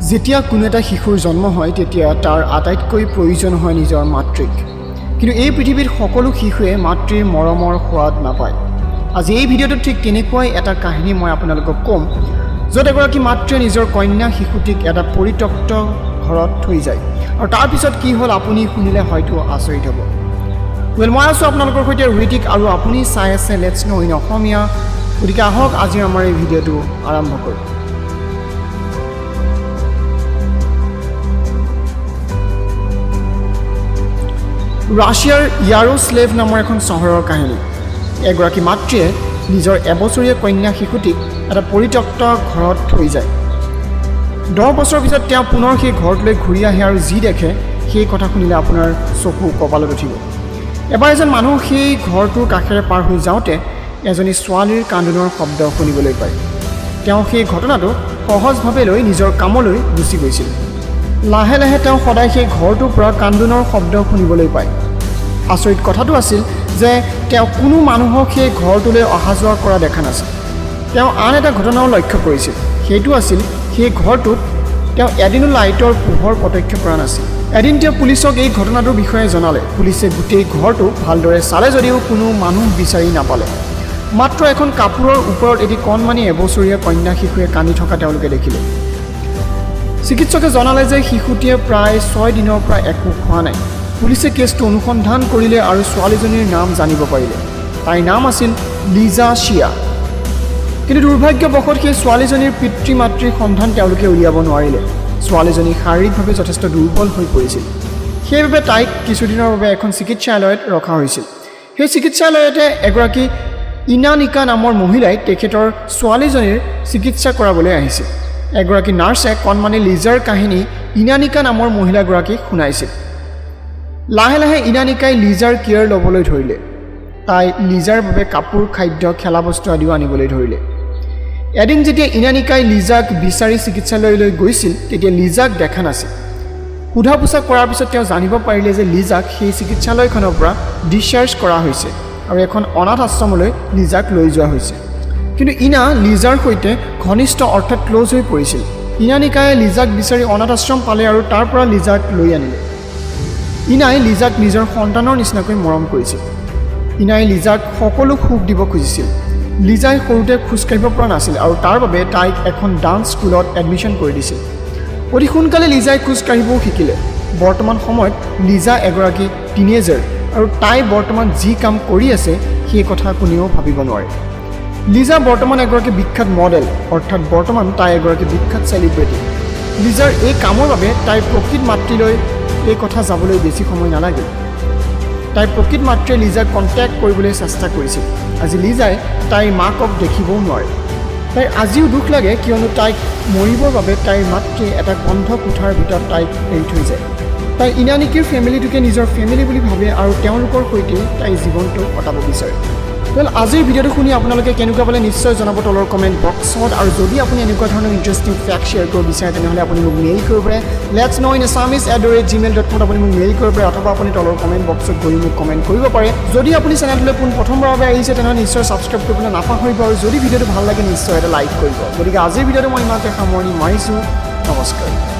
যেতিয়া কোনো এটা শিশুৰ জন্ম হয় তেতিয়া তাৰ আটাইতকৈ প্ৰয়োজন হয় নিজৰ মাতৃক। কিন্তু এই পৃথিৱীৰ সকলো শিশুৱে মাতৃৰ মৰমৰ সোৱাদ নাপায়। আজি এই ভিডিঅ'টোত ঠিক তেনেকুৱাই এটা কাহিনী মই আপোনালোকক ক'ম, য'ত এগৰাকী মাতৃয়ে নিজৰ কন্যা শিশুটিক এটা পৰিত্যক্ত ঘৰত থৈ যায়, আৰু তাৰপিছত কি হ'ল আপুনি শুনিলে হয়তো আচৰিত হ'ব। মই আছোঁ আপোনালোকৰ সৈতে ঋতিক, আৰু আপুনি চাই আছে লেটছ ন' ইন অসমীয়া। গতিকে আহক আজি আমাৰ এই ভিডিঅ'টো আৰম্ভ কৰোঁ। ৰাছিয়াৰ য়াৰোস্লেভ নামৰ এখন চহৰৰ কাহিনী। এগৰাকী মাতৃয়ে নিজৰ এবছৰীয়া কন্যা শিশুটিক এটা পৰিত্যক্ত ঘৰত থৈ যায়। 10 বছৰৰ পিছত তেওঁ পুনৰ সেই ঘৰটোলৈ ঘূৰি আহে, আৰু যি দেখে সেই কথা শুনিলে আপোনাৰ চকু কপালত উঠিব। এবাৰ এজন মানুহ সেই ঘৰটোৰ কাষেৰে পাৰ হৈ যাওঁতে এজনী ছোৱালীৰ কান্দোনৰ শব্দ শুনিবলৈ পায়। তেওঁ সেই ঘটনাটো সহজভাৱে লৈ নিজৰ কামলৈ গুচি গৈছিল। লাহে লাহে তেওঁ সদায় সেই ঘৰটোৰ পৰা কান্দোনৰ শব্দ শুনিবলৈ পায়। আচৰিত কথাটো আছিল যে তেওঁ কোনো মানুহক সেই ঘৰটোলৈ অহা যোৱা কৰা দেখা নাছিল। তেওঁ আন এটা ঘটনাও লক্ষ্য কৰিছিল, সেইটো আছিল সেই ঘৰটোত তেওঁ এদিনো লাইটৰ পোহৰ প্ৰত্যক্ষ কৰা নাছিল। এদিন তেওঁ পুলিচক এই ঘটনাটোৰ বিষয়ে জনালে। পুলিচে গোটেই ঘৰটো ভালদৰে চালে যদিও কোনো মানুহ বিচাৰি নাপালে। মাত্ৰ এখন কাপোৰৰ ওপৰত এটি কণমানি এবছৰীয়া কন্যা শিশুৱে কান্দি থকা তেওঁলোকে দেখিলে। চিকিৎসকে জনালে যে শিশুটিয়ে প্ৰায় 6 দিনৰ পৰা একো খোৱা নাই। পুলিচে কেছটো অনুসন্ধান কৰিলে আৰু ছোৱালীজনীৰ নাম জানিব পাৰিলে। তাইৰ নাম আছিল লিজা শিয়া। কিন্তু দুৰ্ভাগ্যবশত সেই ছোৱালীজনীৰ পিতৃ মাতৃৰ সন্ধান তেওঁলোকে উলিয়াব নোৱাৰিলে। ছোৱালীজনী শাৰীৰিকভাৱে যথেষ্ট দুৰ্বল হৈ পৰিছিল। সেইবাবে তাইক কিছুদিনৰ বাবে এখন চিকিৎসালয়ত ৰখা হৈছিল। সেই চিকিৎসালয়তে এগৰাকী ইনানিকা নামৰ মহিলাই তেখেতৰ ছোৱালীজনীৰ চিকিৎসা কৰাবলৈ আহিছিল। এগৰাকী নাৰ্ছে কণমানি লিজাৰ কাহিনী ইনানিকা নামৰ মহিলাগৰাকীক শুনাইছিল। লাহে লাহে ইনানিকাই লিজাৰ কেয়াৰ ল'বলৈ ধৰিলে। তাই লিজাৰ বাবে কাপোৰ, খাদ্য, খেলা বস্তু আদিও আনিবলৈ ধৰিলে। এদিন যেতিয়া ইনানিকাই লিজাক বিচাৰি চিকিৎসালয়লৈ গৈছিল তেতিয়া লিজাক দেখা নাছিল। সোধা পোছা কৰাৰ পিছত তেওঁ জানিব পাৰিলে যে লিজাক সেই চিকিৎসালয়খনৰ পৰা ডিছচাৰ্জ কৰা হৈছে আৰু এখন অনাথ আশ্ৰমলৈ লিজাক লৈ যোৱা হৈছে। কিন্তু ইনা লিজাৰ সৈতে ঘনিষ্ঠ অৰ্থাৎ ক্ল'জ হৈ পৰিছিল। ইনানিকাই লিজাক বিচাৰি অনাথ আশ্ৰম পালে আৰু তাৰ পৰা লিজাক লৈ আনিলে। ইনাই লিজাক নিজৰ সন্তানৰ নিচিনাকৈ মৰম কৰিছিল। ইনাই লিজাক সকলো সুখ দিব খুজিছিল। লিজাই সৰুতে খোজকাঢ়িব পৰা নাছিল আৰু তাৰ বাবে তাইক এখন ডান্স স্কুলত এডমিশ্যন কৰি দিছিল। অতি সোনকালে লিজাই খোজকাঢ়িবও শিকিলে। বৰ্তমান সময়ত লিজা এগৰাকী টিনেজাৰ, আৰু তাই বৰ্তমান যি কাম কৰি আছে সেই কথা কোনেও ভাবিব নোৱাৰে। লিজা বৰ্তমান এগৰাকী বিখ্যাত মডেল, অৰ্থাৎ বৰ্তমান তাই এগৰাকী বিখ্যাত চেলিব্ৰিটি। লিজাৰ এই কামৰ বাবে তাইৰ প্ৰকৃত মাতৃলৈ এই কথা যাবলৈ বেছি সময় নালাগিল। তাইৰ প্ৰকৃত মাতৃয়ে লিজাক কণ্টেক্ট কৰিবলৈ চেষ্টা কৰিছিল। আজি লিজাই তাইৰ মাকক দেখিবও নোৱাৰে। তাইৰ আজিও দুখ লাগে, কিয়নো তাইক মৰিবৰ বাবে তাইৰ মাতৃয়ে এটা বন্ধ কোঠাৰ ভিতৰত তাইক এৰি থৈ যায়। তাই ইনানিকিৰ ফেমিলিটোকে নিজৰ ফেমিলি বুলি ভাবে আৰু তেওঁলোকৰ সৈতে তাই জীৱনটো কটাব বিচাৰে। আজিৰ ভিডিঅ'টো শুনি আপোনালোকে কেনেকুৱা পালে নিশ্চয় জনাব তলৰ কমেণ্ট বক্সত। আৰু যদি আপুনি এনেকুৱা ধৰণৰ ইণ্টাৰেষ্টিং ফেক্ট শ্বেয়াৰ কৰিব বিচাৰে তেনেহ'লে আপুনি মোক মেইল কৰিব পাৰে লেটছ ন' ইন assamese@gmail.com আপুনি মোক মেইল কৰিব পাৰে, অথবা আপুনি তলৰ কমেণ্ট বক্সত গৈ মোক কমেণ্ট কৰিব পাৰে। যদি আপুনি চেনেলটোলৈ প্ৰথমবাৰৰ বাবে আহিছে তেনেহ'লে নিশ্চয় ছাবস্ক্ৰাইব কৰিবলৈ নাপাহৰিব, আৰু যদি ভিডিঅ'টো ভাল লাগে নিশ্চয় এটা লাইক কৰিব। গতিকে আজিৰ ভিডিঅ'টো মই ইমানতে সামৰণি মাৰিছোঁ। নমস্কাৰ।